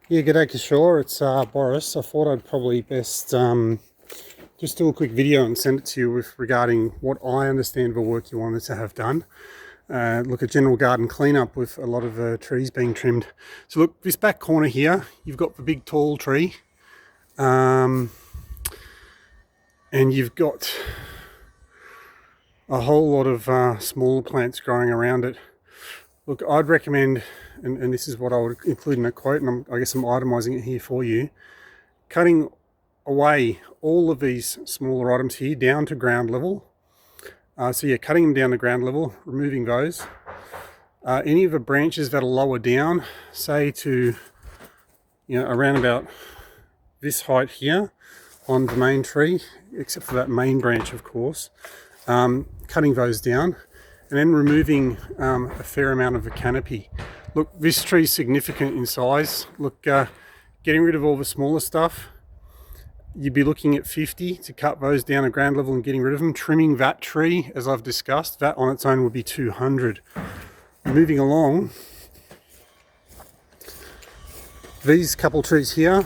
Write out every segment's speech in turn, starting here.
Yeah, g'day Kishore, it's Boris. I thought I'd probably best just do a quick video and send it to you regarding what I understand of the work you wanted to have done. Look at general garden cleanup with a lot of trees being trimmed. So look, this back corner here, you've got the big tall tree, and you've got a whole lot of smaller plants growing around it. Look, I'd recommend, and this is what I would include in a quote, and I guess I'm itemizing it here for you, cutting away all of these smaller items here down to ground level. So you're cutting them down to ground level, removing those. Any of the branches that are lower down, say to, around about this height here on the main tree, except for that main branch, of course, cutting those down. And then removing a fair amount of the canopy. Look, this tree is significant in size. Look, getting rid of all the smaller stuff, you'd be looking at 50 to cut those down at ground level and getting rid of them. Trimming that tree, as I've discussed, that on its own would be 200. Moving along, these couple trees here,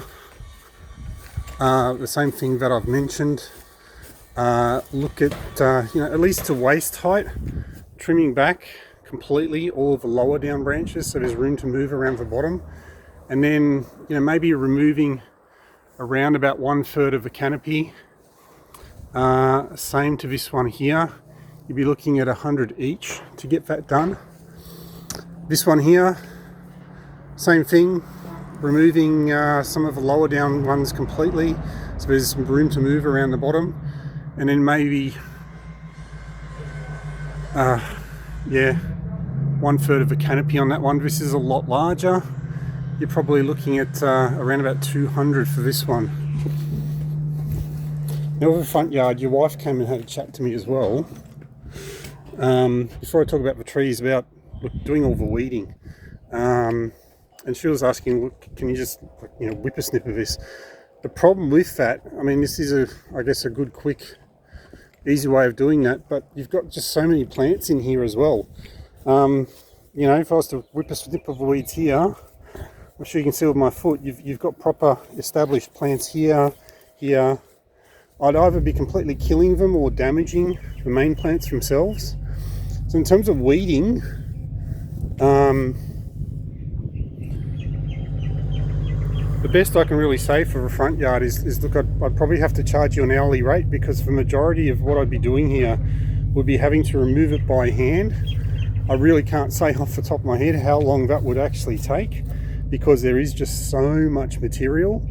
the same thing that I've mentioned. Look at, at least to waist height, trimming back completely all of the lower down branches so there's room to move around the bottom, and then maybe removing around about 1/3 of the canopy. Same to this one here, you'd be looking at 100 each to get that done. This one here, same thing, removing some of the lower down ones completely so there's some room to move around the bottom, and then maybe 1/3 of the canopy on that one. This is a lot larger. You're probably looking at around about 200 for this one. Now with the front yard, your wife came and had a chat to me as well. Before I talk about the trees, about doing all the weeding. And she was asking, look, can you just whippersnipper this? The problem with that, I mean, this is I guess a good, quick, easy way of doing that, but you've got just so many plants in here as well. If I was to whippersnip of the weeds here, I'm sure you can see with my foot, you've got proper established plants here. I'd either be completely killing them or damaging the main plants themselves. So in terms of weeding, the best I can really say for the front yard is look, I'd probably have to charge you an hourly rate, because the majority of what I'd be doing here would be having to remove it by hand. I really can't say off the top of my head how long that would actually take, because there is just so much material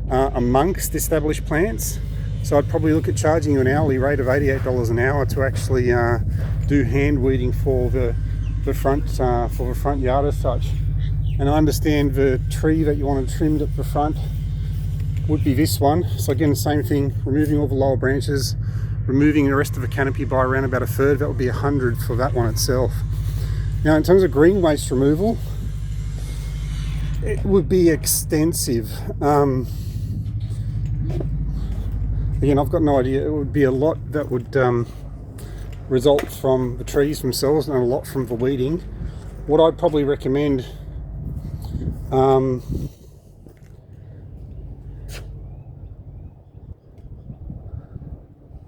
amongst established plants. So I'd probably look at charging you an hourly rate of $88 an hour to actually do hand weeding for the front yard as such. And I understand the tree that you wanted trimmed at the front would be this one. So again, the same thing, removing all the lower branches, removing the rest of the canopy by around about 1/3, that would be 100 for that one itself. Now in terms of green waste removal, it would be extensive. Again, I've got no idea. It would be a lot that would result from the trees themselves and a lot from the weeding. What I'd probably recommend,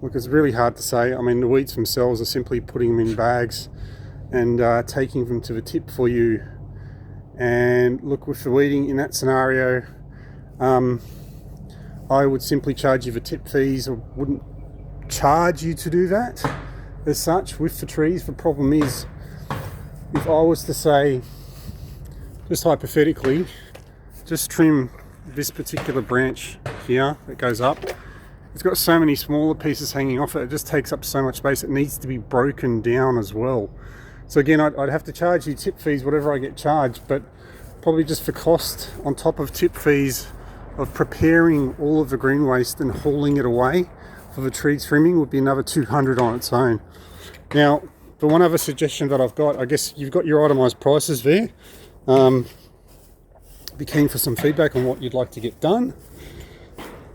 look, it's really hard to say. I mean, the weeds themselves are simply putting them in bags and taking them to the tip for you. And look, with the weeding in that scenario, I would simply charge you the tip fees. I wouldn't charge you to do that as such. With the trees, the problem is, if I was to say, just hypothetically, just trim this particular branch here that goes up, it's got so many smaller pieces hanging off it, it just takes up so much space. It needs to be broken down as well. So again, I'd have to charge you tip fees, whatever I get charged, but probably just for cost on top of tip fees of preparing all of the green waste and hauling it away for the tree trimming would be another 200 on its own. Now, the one other suggestion that I've got, I guess you've got your itemised prices there. Be keen for some feedback on what you'd like to get done.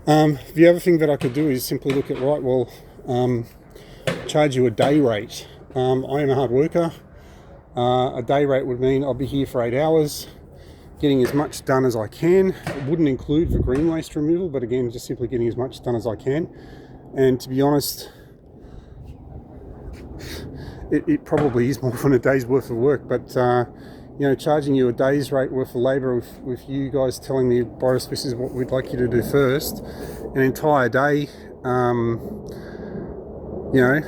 The other thing that I could do is simply look at, right, well, charge you a day rate. I am a hard worker. A day rate would mean I'll be here for 8 hours. getting as much done as I can. It wouldn't include the green waste removal, but again, just simply getting as much done as I can. And to be honest, it probably is more than a day's worth of work, but you know, charging you a day's rate worth of labour with you guys telling me, Boris, this is what we'd like you to do first, an entire day, you know,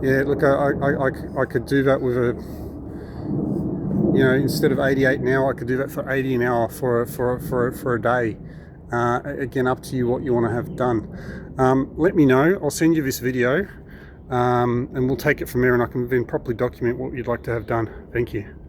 yeah, look, I could do that with a, you know, instead of 88 an hour, I could do that for 80 an hour for a day. Again, up to you what you want to have done. Let me know. I'll send you this video, and we'll take it from there, and I can then properly document what you'd like to have done. Thank you.